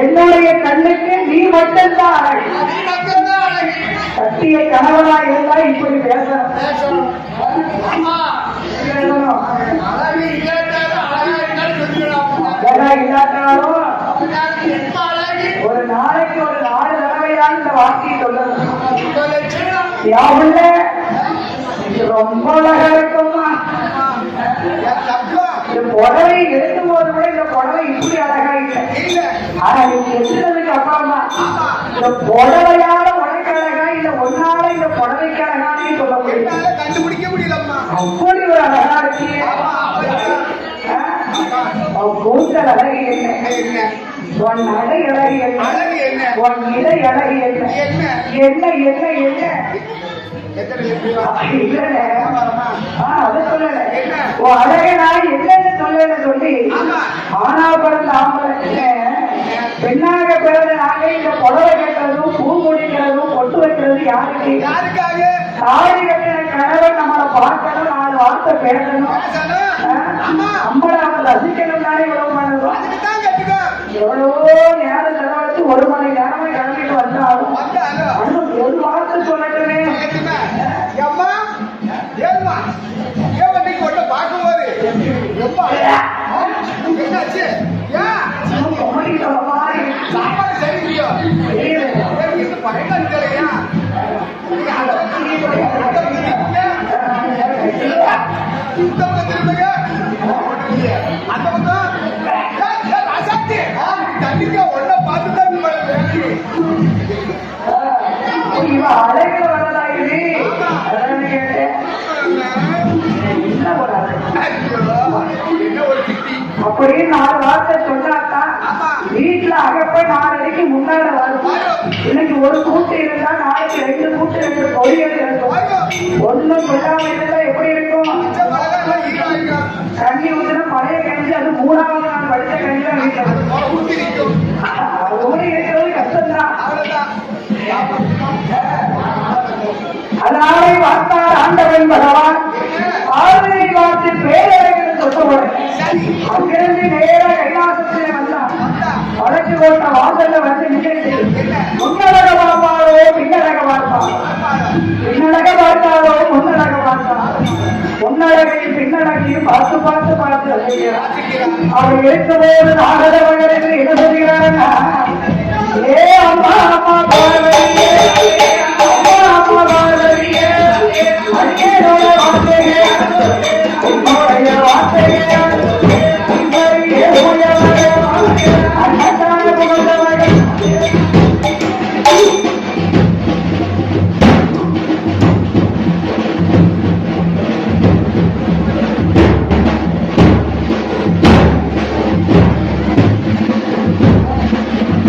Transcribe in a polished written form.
என்னுடைய கண்ணுக்கு நீ மட்டும்தான் சத்திய கணவனா இருந்தா இப்படி பேசணும். இல்லாட்டாலும் ஒரு நாளைக்கு ஒரு 4 தடவைதான் இந்த வார்த்தையை சொல்லணும். ரொம்ப அழகா இருக்குமா இந்த புடவை எடுக்கும் போது கூட இந்த புடவை இப்படி அழகா இல்லை. ஆனா நீங்க எடுத்ததுக்கு அப்புறமா இந்த புடவையால உனக்கு அழகா இல்ல ஒன்னால இந்த புடவைக்கு அழகானே சொல்ல முடியல, கண்டுபிடிக்க முடியலம்மா. அப்படி ஒரு அழகா இருக்கு. கூந்தல் அழகு என்ன, உன் நடை அழகு என்ன, உன் இடை அழகு என்ன, என்ன என்ன என்ன சொல்லி ஆனா பிறந்த ஆம்பளை பெண்ணாக பிறந்த நாங்க இந்த புடவை கட்டுறதும் பூ முடிக்கிறதும் பொட்டு வைக்கிறது யாருக்கு? தாடி கட்டின கணவன் நம்மளை பார்க்கணும், 4 வார்த்தை பேசணும், நம்மளை அவங்க ரசிக்கணும் தானே இவ்வளவு பண்ணுவோம். எவ்வளவோ நேரம் செலவழிச்சு 1 மணி நேரமா கிளம்பிட்டு வந்தாலும் ஒரு வார்த்தை சொல்லட்டுமே. பார்க்கும்போது என்னாச்சு? சாப்பாடு சரியா பயங்கலையா அந்த பக்கம் தண்ணிக்கா ஒன்ன பார்த்துதான் அழகு வரலாயுது அப்படியே 4 வார்த்தை சொன்னாத்தான் வீட்டுல அகப்ப 4 அடிக்கு முன்னால வரும். இன்னைக்கு ஒரு கூட்டு இருந்தா நாளைக்கு 2 கூட்டு 2 பொரியல் இருக்கும். ஒன்னும் சொல்லாம இருந்தா எப்படி இருக்கும்? தண்ணி ஊற்றினா பழைய கஞ்சி, அது 3வது நாள் படிச்ச கஞ்சி தான் வீட்டுல ஊறி இருக்கிறது கஷ்டம்தான். அதனாலே பார்த்தார் ஆண்டவன் பகவான் பார்வதியை பார்த்து பேரழகு சொன்னவுடன் அங்கிருந்து நேர கைலாசத்திலே வந்தார். வடக்கு போட்ட வாசல்ல வந்து நின்றுட்டு முன்னழக பார்ப்பாரோ பின்னழக பார்ப்பாரோ பின்னழக பார்த்தாரோ முன்னழக பார்த்தாரோ முன்னழகையும் பின்னழகையும் பார்த்து பார்த்து பார்த்து அழைக்கிறார். அவர் இருக்கும்போது நாகதவர்கள் என்று என்ன சொல்கிறார்? ஏ அம்மா அம்மா